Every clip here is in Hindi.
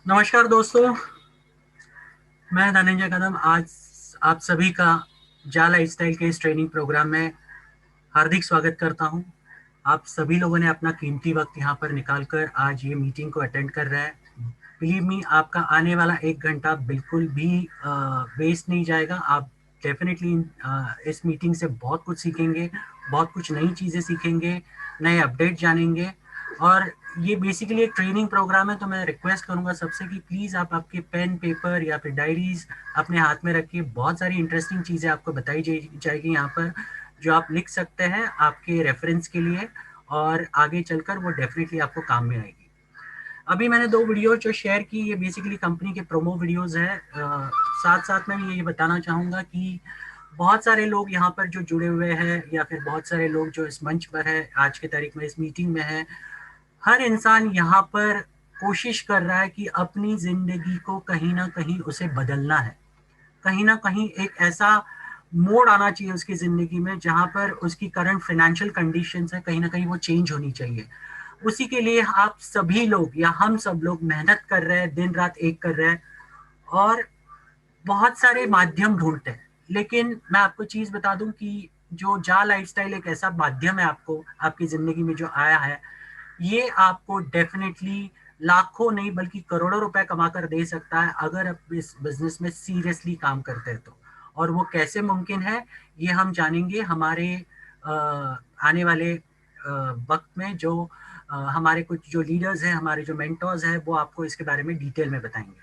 नमस्कार दोस्तों, मैं धनंजय कदम आज आप सभी का जा लाइफस्टाइल के इस ट्रेनिंग प्रोग्राम में हार्दिक स्वागत करता हूं। आप सभी लोगों ने अपना कीमती वक्त यहां पर निकालकर आज ये मीटिंग को अटेंड कर रहे हैं। बिलीव मी, आपका आने वाला 1 घंटा बिल्कुल भी वेस्ट नहीं जाएगा। आप डेफिनेटली इस मीटिंग से बहुत कुछ सीखेंगे, बहुत कुछ नई चीज़ें सीखेंगे, नए अपडेट जानेंगे। और ये बेसिकली एक ट्रेनिंग प्रोग्राम है, तो मैं रिक्वेस्ट करूंगा सबसे कि प्लीज़ आप आपके पेन पेपर या फिर डायरीज अपने हाथ में रखिए। बहुत सारी इंटरेस्टिंग चीज़ें आपको बताई जाएगी यहाँ पर, जो आप लिख सकते हैं आपके रेफरेंस के लिए, और आगे चलकर वो डेफिनेटली आपको काम में आएगी। अभी मैंने 2 वीडियो जो शेयर की, ये बेसिकली कंपनी के प्रोमो वीडियोस है। साथ साथ में मैं ये बताना चाहूँगा कि बहुत सारे लोग यहाँ पर जो जुड़े हुए हैं, या फिर बहुत सारे लोग जो इस मंच पर है आज की तारीख में इस मीटिंग में है, हर इंसान यहाँ पर कोशिश कर रहा है कि अपनी जिंदगी को कहीं ना कहीं उसे बदलना है। कहीं ना कहीं एक ऐसा मोड़ आना चाहिए उसकी जिंदगी में जहां पर उसकी करंट फाइनेंशियल कंडीशंस है, कहीं ना कहीं वो चेंज होनी चाहिए। उसी के लिए आप सभी लोग या हम सब लोग मेहनत कर रहे हैं, दिन रात एक कर रहे हैं, और बहुत सारे माध्यम ढूंढते हैं। लेकिन मैं आपको चीज बता दूं कि जो जा लाइफस्टाइल एक ऐसा माध्यम है आपको आपकी जिंदगी में जो आया है, ये आपको डेफिनेटली लाखों नहीं बल्कि करोड़ों रुपए कमा कर दे सकता है अगर आप इस बिजनेस में सीरियसली काम करते हैं तो। और वो कैसे मुमकिन है, ये हम जानेंगे हमारे आने वाले वक्त में। जो हमारे कुछ जो लीडर्स हैं, हमारे जो मेंटर्स हैं, वो आपको इसके बारे में डिटेल में बताएंगे।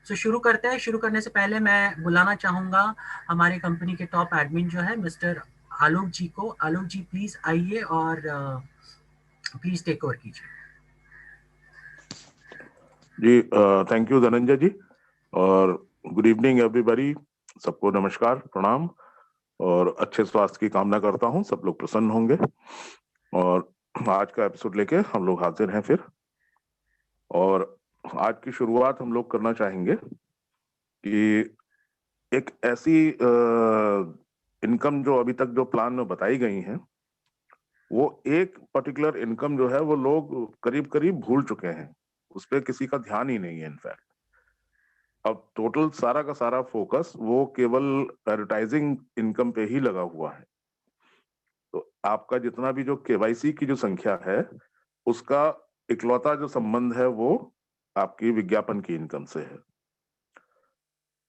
सो शुरू करते हैं। शुरू करने से पहले मैं बुलाना चाहूंगा हमारे कंपनी के टॉप एडमिन जो है मिस्टर आलोक जी को। आलोक जी प्लीज आइए और प्लीज टेक ओवर कीजिए। जी, थैंक यू धनंजय जी। और गुड इवनिंग एवरीबॉडी। सबको नमस्कार, प्रणाम और अच्छे स्वास्थ्य की कामना करता हूं। सब लोग प्रसन्न होंगे और आज का एपिसोड लेके हम लोग हाजिर हैं फिर। और आज की शुरुआत हम लोग करना चाहेंगे कि एक ऐसी इनकम जो अभी तक जो प्लान में बताई गई हैं, वो एक पर्टिकुलर इनकम जो है वो लोग करीब करीब भूल चुके हैं। उस पर किसी का ध्यान ही नहीं है इनफैक्ट। अब टोटल सारा का सारा फोकस वो केवल एडवर्टाइजिंग इनकम पे ही लगा हुआ है। तो आपका जितना भी जो केवाईसी की जो संख्या है, उसका इकलौता जो संबंध है वो आपकी विज्ञापन की इनकम से है।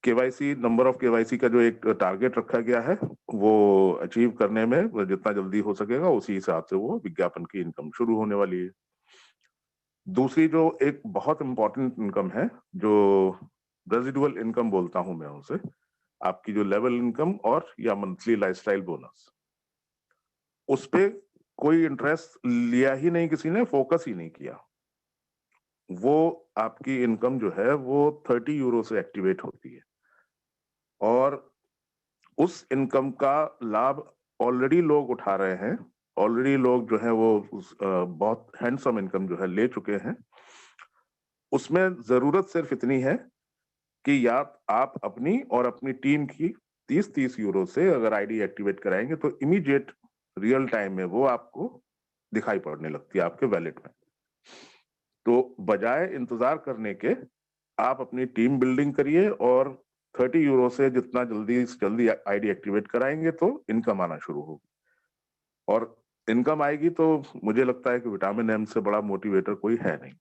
केवाईसी, नंबर ऑफ केवाईसी का जो एक टारगेट रखा गया है, वो अचीव करने में जितना जल्दी हो सकेगा उसी हिसाब से वो विज्ञापन की इनकम शुरू होने वाली है। दूसरी जो एक बहुत इंपॉर्टेंट इनकम है, जो रेजिडुअल इनकम बोलता हूं मैं उसे, आपकी जो लेवल इनकम और या मंथली लाइफस्टाइल बोनस, उस पे कोई इंटरेस्ट लिया ही नहीं, किसी ने फोकस ही नहीं किया। वो आपकी इनकम जो है वो 30 यूरो से एक्टिवेट होती है और उस इनकम का लाभ ऑलरेडी लोग उठा रहे हैं। ऑलरेडी लोग जो है वो बहुत हैंडसम इनकम जो है ले चुके हैं। उसमें जरूरत सिर्फ इतनी है कि या आप अपनी और अपनी टीम की 30-30 यूरो से अगर आईडी एक्टिवेट कराएंगे तो इमीडिएट रियल टाइम में वो आपको दिखाई पड़ने लगती है आपके वैलेट में। तो बजाय इंतजार करने के आप अपनी टीम बिल्डिंग करिए और 30 यूरो से जितना जल्दी से जल्दी आईडी एक्टिवेट कराएंगे तो इनकम आना शुरू होगी। और इनकम आएगी तो मुझे लगता है कि विटामिन एम से बड़ा मोटिवेटर कोई है नहीं।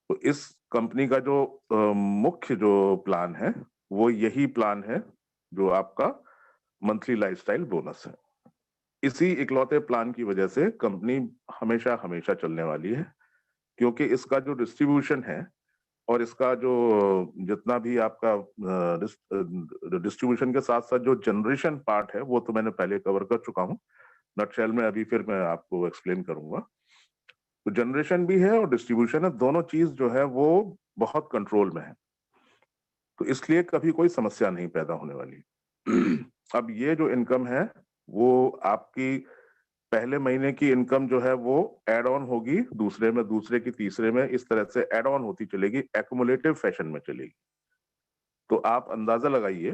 तो इस कंपनी का जो मुख्य जो प्लान है वो यही प्लान है, जो आपका मंथली लाइफस्टाइल बोनस है। इसी इकलौते प्लान की वजह से कंपनी हमेशा हमेशा चलने वाली है, क्योंकि इसका जो डिस्ट्रीब्यूशन है और इसका जो जितना भी आपका डिस्ट्रीब्यूशन के साथ साथ जो जनरेशन पार्ट है वो तो मैंने पहले कवर कर चुका हूँ नटशेल में। अभी फिर मैं आपको एक्सप्लेन करूंगा। तो जनरेशन भी है और डिस्ट्रीब्यूशन है, दोनों चीज जो है वो बहुत कंट्रोल में है। तो इसलिए कभी कोई समस्या नहीं पैदा होने वाली। अब ये जो इनकम है वो आपकी पहले महीने की इनकम जो है वो एड ऑन होगी दूसरे में, दूसरे की तीसरे में, इस तरह से एड ऑन होती चलेगी, एक्युमुलेटिव फैशन में चलेगी। तो आप अंदाजा लगाइए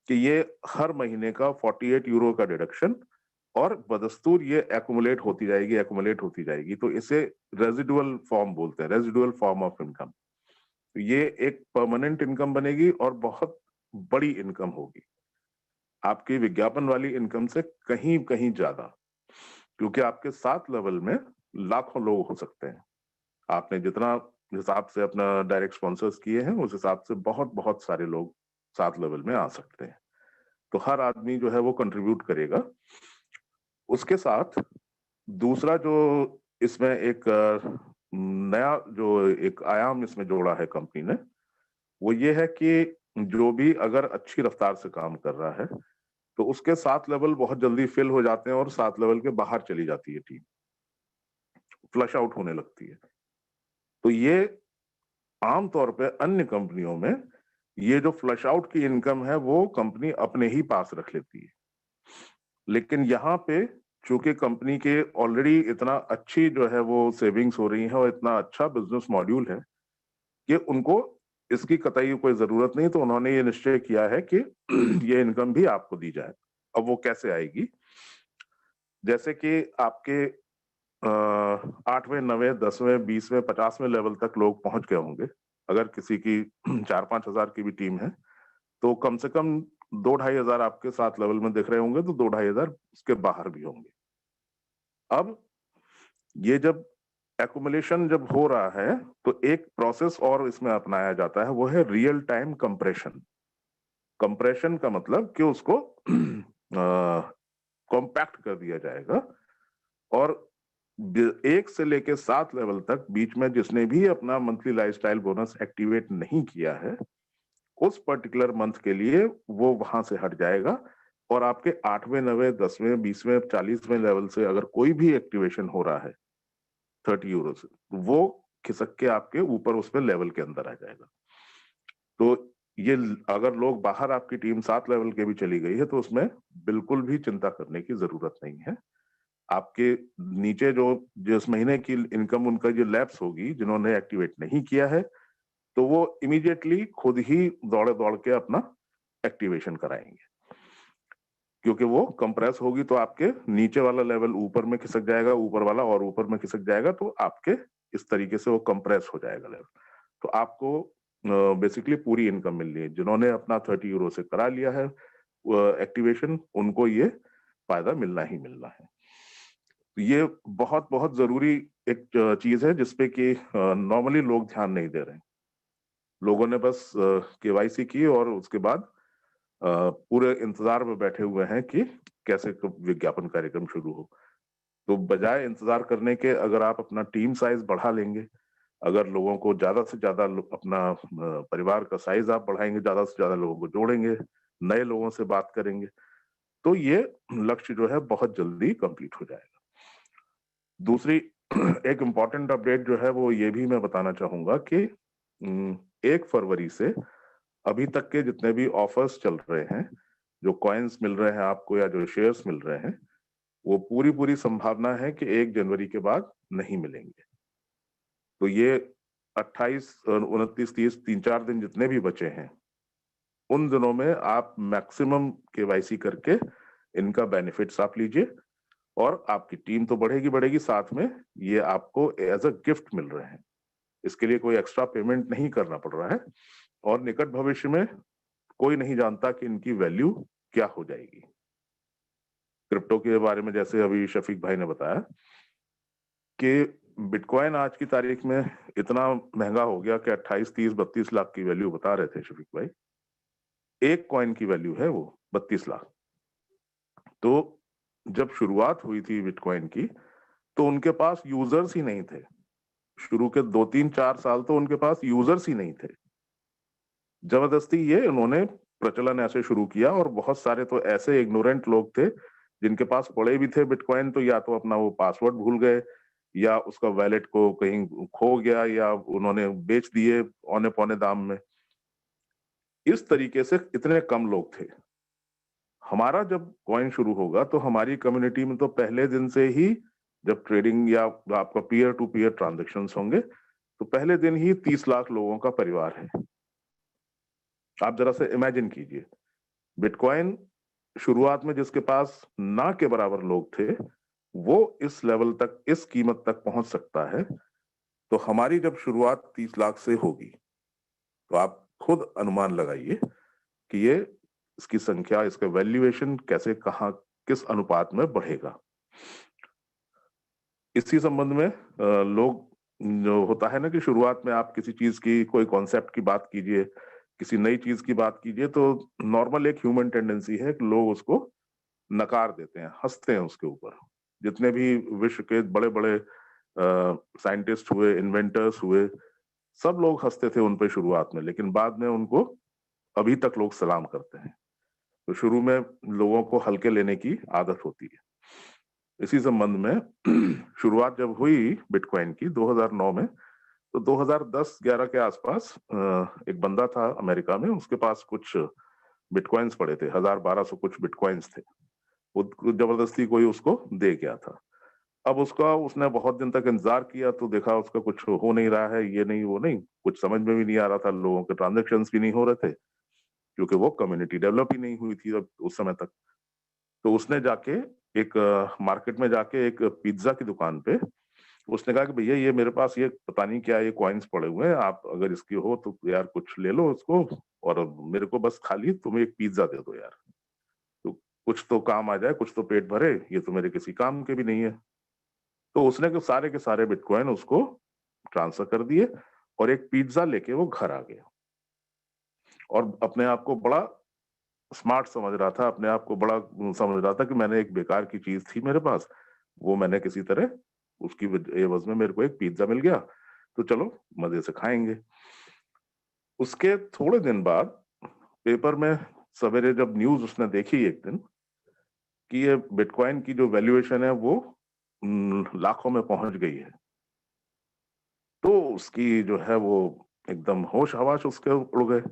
कि ये हर महीने का 48 यूरो का डिडक्शन और बदस्तूर ये एक्युमुलेट होती जाएगी, एक्युमुलेट होती जाएगी। तो इसे रेजिडुअल फॉर्म बोलते हैं, रेजिडुअल फॉर्म ऑफ इनकम। ये एक परमानेंट इनकम बनेगी और बहुत बड़ी इनकम होगी, आपकी विज्ञापन वाली इनकम से कहीं कहीं ज्यादा, क्योंकि आपके 7 लेवल में लाखों लोग हो सकते हैं। आपने जितना हिसाब से अपना डायरेक्ट स्पॉन्सर्स किए हैं उस हिसाब से बहुत बहुत सारे लोग 7 लेवल में आ सकते हैं। तो हर आदमी जो है वो कंट्रीब्यूट करेगा। उसके साथ दूसरा जो इसमें एक नया जो एक आयाम इसमें जोड़ा है कंपनी ने, वो ये है कि जो भी अगर अच्छी रफ्तार से काम कर रहा है तो उसके 7 लेवल बहुत जल्दी फिल हो जाते हैं और 7 लेवल के बाहर चली जाती है टीम, फ्लश आउट होने लगती है। तो ये आमतौर पे अन्य कंपनियों में ये जो फ्लश आउट की इनकम है वो कंपनी अपने ही पास रख लेती है, लेकिन यहाँ पे चूंकि कंपनी के ऑलरेडी इतना अच्छी जो है वो सेविंग्स हो रही है और इतना अच्छा बिजनेस मॉड्यूल है कि उनको इसकी कतई कोई जरूरत नहीं, तो उन्होंने ये निश्चय किया है कि ये इनकम भी आपको दी जाए। अब वो कैसे आएगी? जैसे कि आपके 8वें 9वें 10वें 20वें 50वें लेवल तक लोग पहुंच गए होंगे। अगर किसी की 4-5 हजार की भी टीम है तो कम से कम 2-2.5 हजार आपके 7 लेवल में दिख रहे होंगे, तो 2-2.5 हजार उसके बाहर भी होंगे। अब ये जब एक्युमुलेशन जब हो रहा है तो एक प्रोसेस और इसमें अपनाया जाता है, वो है रियल टाइम कंप्रेशन। कंप्रेशन का मतलब कि उसको कॉम्पैक्ट कर दिया जाएगा और 1 से लेके 7 लेवल तक बीच में जिसने भी अपना मंथली लाइफस्टाइल बोनस एक्टिवेट नहीं किया है उस पर्टिकुलर मंथ के लिए वो वहां से हट जाएगा और आपके 8वें 9वें 10वें 20वें 40वें लेवल से अगर कोई भी एक्टिवेशन हो रहा है 30 यूरो से, वो खिसक के आपके ऊपर उसमें लेवल के अंदर आ जाएगा। तो ये अगर लोग बाहर आपकी टीम 7 लेवल के भी चली गई है तो उसमें बिल्कुल भी चिंता करने की जरूरत नहीं है। आपके नीचे जो जिस महीने की इनकम उनका जो लैप्स होगी जिन्होंने एक्टिवेट नहीं किया है, तो वो इमीडिएटली खुद ही दौड़ दौड़ के अपना एक्टिवेशन कराएंगे, क्योंकि वो कंप्रेस होगी तो आपके नीचे वाला लेवल ऊपर में खिसक जाएगा, ऊपर वाला और ऊपर में खिसक जाएगा, तो आपके इस तरीके से वो कंप्रेस हो जाएगा लेवल। तो आपको बेसिकली पूरी इनकम मिल रही है। जिन्होंने अपना 30 यूरो से करा लिया है एक्टिवेशन, उनको ये फायदा मिलना ही मिलना है। तो ये बहुत बहुत जरूरी एक चीज है जिसपे कि नॉर्मली लोग ध्यान नहीं दे रहे हैं। लोगों ने बस केवाईसी की और उसके बाद पूरे इंतजार में बैठे हुए हैं कि कैसे विज्ञापन कार्यक्रम शुरू हो। तो बजाय इंतजार करने के अगर आप अपना टीम साइज बढ़ा लेंगे, अगर लोगों को ज्यादा से ज्यादा अपना परिवार का साइज आप बढ़ाएंगे, ज्यादा से ज्यादा लोगों को जोड़ेंगे, नए लोगों से बात करेंगे, तो ये लक्ष्य जो है बहुत जल्दी कंप्लीट हो जाएगा। दूसरी एक इम्पॉर्टेंट अपडेट जो है वो ये भी मैं बताना चाहूंगा कि 1 फरवरी से अभी तक के जितने भी ऑफर्स चल रहे हैं, जो कॉइन्स मिल रहे हैं आपको या जो शेयर्स मिल रहे हैं, वो पूरी पूरी संभावना है कि 1 जनवरी के बाद नहीं मिलेंगे। तो ये 28 29 30 3-4 दिन जितने भी बचे हैं, उन दिनों में आप मैक्सिमम केवाईसी करके इनका बेनिफिट्स आप लीजिए और आपकी टीम तो बढ़ेगी बढ़ेगी, साथ में ये आपको एज अ गिफ्ट मिल रहे हैं। इसके लिए कोई एक्स्ट्रा पेमेंट नहीं करना पड़ रहा है और निकट भविष्य में कोई नहीं जानता कि इनकी वैल्यू क्या हो जाएगी। क्रिप्टो के बारे में जैसे अभी शफीक भाई ने बताया कि बिटकॉइन आज की तारीख में इतना महंगा हो गया कि 28, 30, 32 लाख की वैल्यू बता रहे थे शफीक भाई। एक कॉइन की वैल्यू है वो 32 लाख। तो जब शुरुआत हुई थी बिटकॉइन की तो उनके पास यूजर्स ही नहीं थे। शुरू के 2-3-4 साल तो उनके पास यूजर्स ही नहीं थे। जबरदस्ती ये उन्होंने प्रचलन ऐसे शुरू किया और बहुत सारे तो ऐसे इग्नोरेंट लोग थे जिनके पास पड़े भी थे बिटकॉइन, तो या तो अपना वो पासवर्ड भूल गए या उसका वैलेट को कहीं खो गया या उन्होंने बेच दिए औने पौने दाम में। इस तरीके से इतने कम लोग थे। हमारा जब कॉइन शुरू होगा तो हमारी कम्युनिटी में तो पहले दिन से ही जब ट्रेडिंग या आपका पीयर टू पीयर ट्रांजेक्शन होंगे तो पहले दिन ही 30 लाख लोगों का परिवार है। आप जरा से इमेजिन कीजिए, बिटकॉइन शुरुआत में जिसके पास ना के बराबर लोग थे वो इस लेवल तक, इस कीमत तक पहुंच सकता है। तो हमारी जब शुरुआत 30 लाख से होगी तो आप खुद अनुमान लगाइए कि ये इसकी संख्या, इसका वैल्यूएशन कैसे, कहाँ, किस अनुपात में बढ़ेगा। इसी संबंध में लोग जो होता है ना कि शुरुआत में आप किसी चीज की, कोई कॉन्सेप्ट की बात कीजिए, किसी नई चीज की बात कीजिए, तो नॉर्मल एक ह्यूमन टेंडेंसी है कि लोग उसको नकार देते हैं, हंसते हैं उसके ऊपर। जितने भी विश्व के बड़े बड़े साइंटिस्ट हुए, इन्वेंटर्स हुए, सब लोग हंसते थे उन पे शुरुआत में, लेकिन बाद में उनको अभी तक लोग सलाम करते हैं। तो शुरू में लोगों को हल्के लेने की आदत होती है। इसी संबंध में शुरुआत जब हुई बिटकॉइन की 2009 में, तो 2010-11 के आसपास एक बंदा था अमेरिका में, उसके पास कुछ बिटकॉइन्स पड़े थे, 1,000-1,200 कुछ बिटकॉइन्स थे। वो जबरदस्ती कोई उसको दे गया था। अब उसने बहुत दिन तक इंतजार किया, तो देखा उसका कुछ हो नहीं रहा है, ये नहीं वो नहीं, कुछ समझ में भी नहीं आ रहा था, लोगों के ट्रांजेक्शन्स भी नहीं हो रहे थे, क्योंकि वो कम्युनिटी डेवलप ही नहीं हुई थी अब उस समय तक। तो उसने जाके एक मार्केट में जाके एक पिज्जा की दुकान पे उसने कहा कि भैया ये मेरे पास ये पता नहीं क्या ये कॉइन्स पड़े हुए हैं, आप अगर इसकी हो तो यार कुछ ले लो उसको, और मेरे को बस खाली तुम एक पिज्जा दे दो यार, तो कुछ तो काम आ जाए, कुछ तो पेट भरे, ये तो मेरे किसी काम के भी नहीं है। तो उसने के सारे बिटकॉइन उसको ट्रांसफर कर दिए और एक पिज्जा लेके वो घर आ गया, और अपने आप को बड़ा स्मार्ट समझ रहा था, अपने आप को बड़ा समझ रहा था कि मैंने एक बेकार की चीज थी मेरे पास, वो मैंने किसी तरह उसकी एवज में मेरे को एक पिज्जा मिल गया, तो चलो मजे से खाएंगे। उसके थोड़े दिन बाद पेपर में सवेरे जब न्यूज उसने देखी एक दिन कि ये बिटकॉइन की जो वैल्यूएशन है वो लाखों में पहुंच गई है, तो उसकी जो है वो एकदम होश हवास उसके उड़ गए।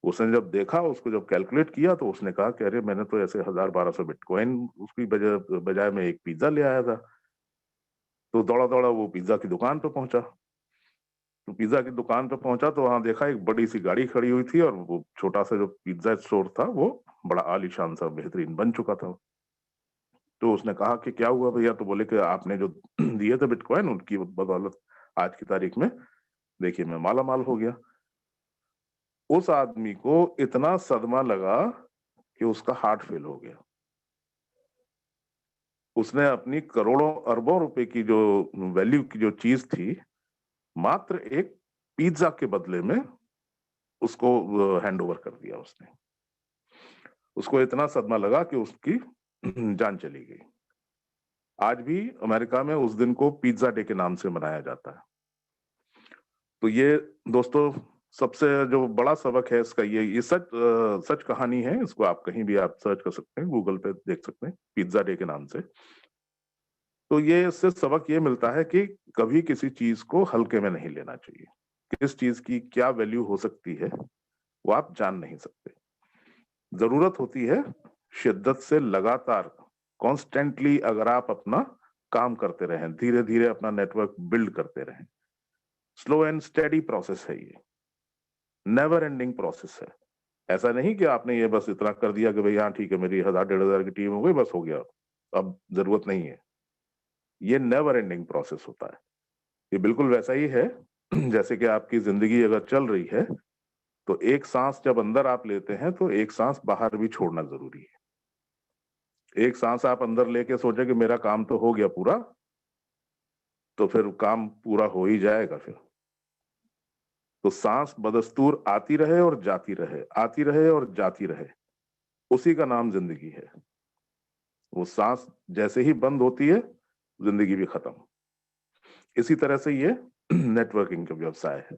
उसने जब देखा, उसको जब कैलकुलेट किया, तो उसने कहा कि अरे मैंने तो ऐसे 1,000-1,200 बिटकॉइन उसकी बजाय में एक पिज्जा ले आया था। तो दौड़ा दौड़ा वो पिज्जा की दुकान पे पहुंचा। तो पिज्जा की दुकान पे पहुंचा तो वहां देखा एक बड़ी सी गाड़ी खड़ी हुई थी, और वो छोटा सा जो पिज्जा स्टोर था वो बड़ा आलीशान सा बेहतरीन बन चुका था। तो उसने कहा कि क्या हुआ भैया, तो बोले कि आपने जो दिए थे बिटकॉइन, उनकी बदौलत आज की तारीख में देखिए मैं माला माल हो गया। उस आदमी को इतना सदमा लगा कि उसका हार्ट फेल हो गया। उसने अपनी करोड़ों अरबों रुपए की जो वैल्यू की जो चीज थी, मात्र एक पिज्जा के बदले में उसको हैंड ओवर कर दिया उसने। उसको इतना सदमा लगा कि उसकी जान चली गई। आज भी अमेरिका में उस दिन को पिज्जा डे के नाम से मनाया जाता है। तो ये दोस्तों सबसे जो बड़ा सबक है इसका, ये सच कहानी है, इसको आप कहीं भी आप सर्च कर सकते हैं, गूगल पे देख सकते हैं पिज्जा डे के नाम से। तो ये इससे सबक ये मिलता है कि कभी किसी चीज को हल्के में नहीं लेना चाहिए। किस चीज की क्या वैल्यू हो सकती है वो आप जान नहीं सकते। जरूरत होती है शिद्दत से, लगातार कॉन्स्टेंटली अगर आप अपना काम करते रहें, धीरे धीरे अपना नेटवर्क बिल्ड करते रहें। स्लो एंड स्टेडी प्रोसेस है ये, नेवर एंडिंग प्रोसेस है। ऐसा नहीं कि आपने ये बस इतना कर दिया कि भाई हाँ ठीक है मेरी 1,000-1,500 की टीम हो गई, बस हो गया, अब जरूरत नहीं है। ये नेवर एंडिंग प्रोसेस होता है। ये बिल्कुल वैसा ही है जैसे कि आपकी जिंदगी अगर चल रही है, तो एक सांस जब अंदर आप लेते हैं तो एक सांस बाहर भी छोड़ना जरूरी है। एक सांस आप अंदर लेके सोचे कि मेरा काम तो हो गया पूरा, तो फिर काम पूरा हो ही जाएगा फिर। तो सांस बदस्तूर आती रहे और जाती रहे, आती रहे और जाती रहे, उसी का नाम जिंदगी है। वो सांस जैसे ही बंद होती है, जिंदगी भी खत्म। इसी तरह से ये नेटवर्किंग का व्यवसाय है।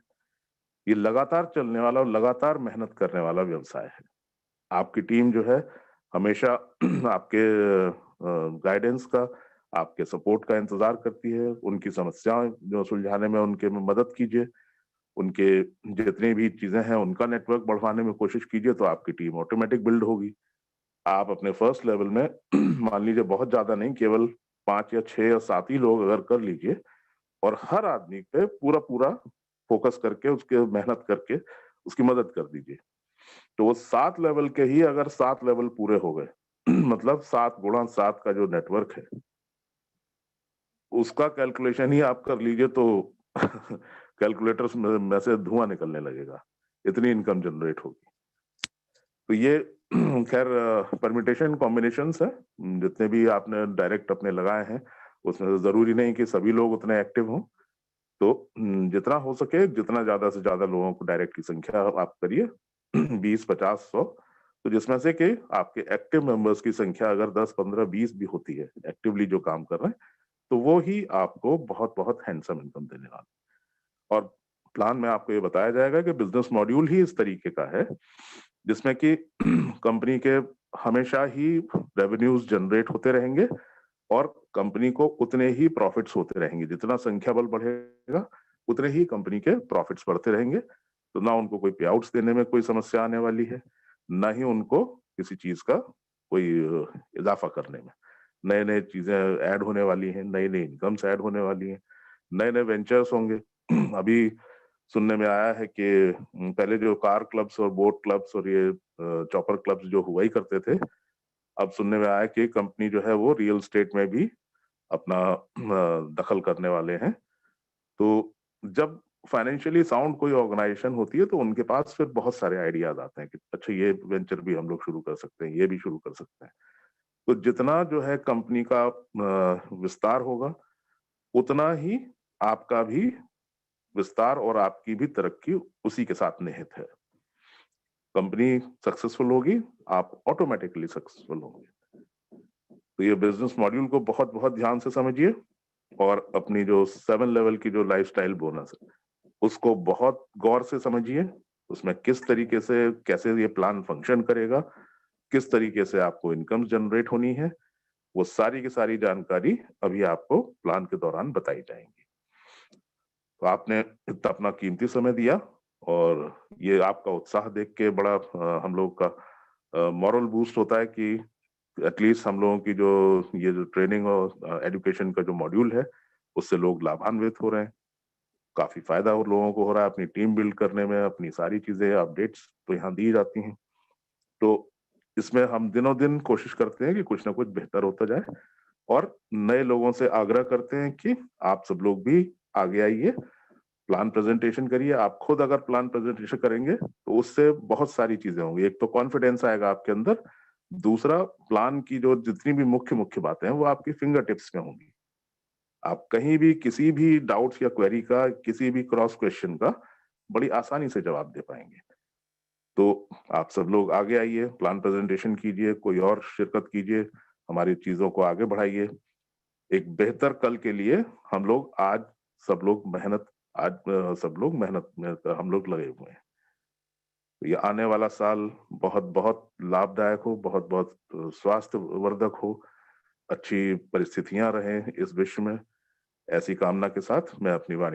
ये लगातार चलने वाला और लगातार मेहनत करने वाला व्यवसाय है। आपकी टीम जो है हमेशा आपके गाइडेंस का, आपके सपोर्ट का इंतजार करती है। उनकी समस्याएं जो सुलझाने में उनके में मदद कीजिए। उनके जितनी भी चीजें हैं उनका नेटवर्क बढ़वाने में कोशिश कीजिए, तो आपकी टीम ऑटोमेटिक बिल्ड होगी। आप अपने फर्स्ट लेवल में मान लीजिए बहुत ज्यादा नहीं, केवल 5 या 6 या 7 ही लोग अगर कर लीजिए, और हर आदमी पे पूरा पूरा फोकस करके उसके मेहनत करके उसकी मदद कर दीजिए, तो वो 7 लेवल के ही अगर 7 लेवल पूरे हो गए मतलब 7 गुणा 7 का जो नेटवर्क है, उसका कैलकुलेशन ही आप कर लीजिए तो कैलकुलेटर्स में से धुआं निकलने लगेगा। इतनी इनकम जनरेट होगी। तो ये खैर परम्यूटेशन कॉम्बिनेशंस है, जितने भी आपने डायरेक्ट अपने लगाए हैं उसमें जरूरी नहीं कि सभी लोग उतने एक्टिव हों। तो जितना हो सके, जितना ज्यादा से ज्यादा लोगों को डायरेक्ट की संख्या आप करिए 20, 50, 100, तो जिसमें से कि आपके एक्टिव मेंबर्स की संख्या अगर 10, 15, 20 भी होती है एक्टिवली जो काम कर रहे हैं, तो वो ही आपको बहुत बहुत हैंडसम इनकम देने वाला है। और प्लान में आपको ये बताया जाएगा कि बिजनेस मॉड्यूल ही इस तरीके का है जिसमें कि कंपनी के हमेशा ही रेवेन्यूज जनरेट होते रहेंगे और कंपनी को उतने ही प्रॉफिट्स होते रहेंगे। जितना संख्या बल बढ़ेगा उतने ही कंपनी के प्रॉफिट्स बढ़ते रहेंगे। तो ना उनको कोई पे आउट्स देने में कोई समस्या आने वाली है, ना ही उनको किसी चीज का कोई इजाफा करने में। नए नए चीजें ऐड होने वाली हैं, नई नई इनकम्स ऐड होने वाली हैं, नए नए वेंचर्स होंगे। अभी सुनने में आया है कि पहले जो कार क्लब्स और बोट क्लब्स और ये चॉपर क्लब्स जो हुआ ही करते थे, अब सुनने में आया कि कंपनी जो है वो रियल एस्टेट में भी अपना दखल करने वाले हैं। तो जब फाइनेंशियली साउंड कोई ऑर्गेनाइजेशन होती है तो उनके पास फिर बहुत सारे आइडियाज आते हैं कि अच्छा ये वेंचर भी हम लोग शुरू कर सकते हैं, ये भी शुरू कर सकते हैं। तो जितना जो है कंपनी का विस्तार होगा, उतना ही आपका भी विस्तार और आपकी भी तरक्की उसी के साथ निहित है। कंपनी सक्सेसफुल होगी, आप ऑटोमेटिकली सक्सेसफुल होंगे। तो ये बिजनेस मॉड्यूल को बहुत बहुत ध्यान से समझिए और अपनी जो 7 लेवल की जो लाइफस्टाइल बोनस है उसको बहुत गौर से समझिए। उसमें किस तरीके से कैसे ये प्लान फंक्शन करेगा, किस तरीके से आपको इनकम जनरेट होनी है, वो सारी की सारी जानकारी अभी आपको प्लान के दौरान बताई जाएंगी। तो आपने इतना अपना कीमती समय दिया और ये आपका उत्साह देख के बड़ा हम लोग का मॉरल बूस्ट होता है कि एटलीस्ट हम लोगों की जो ये जो ट्रेनिंग और एजुकेशन का जो मॉड्यूल है उससे लोग लाभान्वित हो रहे हैं। काफी फायदा उन लोगों को हो रहा है अपनी टीम बिल्ड करने में, अपनी सारी चीजें अपडेट्स तो यहाँ दी जाती हैं। तो इसमें हम दिनों दिन कोशिश करते हैं कि कुछ ना कुछ बेहतर होता जाए और नए लोगों से आग्रह करते हैं कि आप सब लोग भी आगे आइए, प्लान प्रेजेंटेशन करिए। आप खुद अगर प्लान प्रेजेंटेशन करेंगे तो उससे बहुत सारी चीजें होंगी। एक तो कॉन्फिडेंस आएगा आपके अंदर, दूसरा प्लान की जो जितनी भी मुख्य मुख्य बातें हैं वो आपकी फिंगर टिप्स में होंगी। आप कहीं भी किसी भी डाउट्स या क्वेरी का, किसी भी क्रॉस क्वेश्चन का बड़ी आसानी से जवाब दे पाएंगे। तो आप सब लोग आगे आइए, प्लान प्रेजेंटेशन कीजिए, कोई और शिरकत कीजिए, हमारी चीजों को आगे बढ़ाइए। एक बेहतर कल के लिए हम लोग आज सब लोग मेहनत आज सब लोग मेहनत में हम लोग लगे हुए हैं। तो ये आने वाला साल बहुत बहुत लाभदायक हो, बहुत बहुत स्वास्थ्य वर्धक हो, अच्छी परिस्थितियां रहें इस विश्व में। ऐसी कामना के साथ मैं अपनी वाणी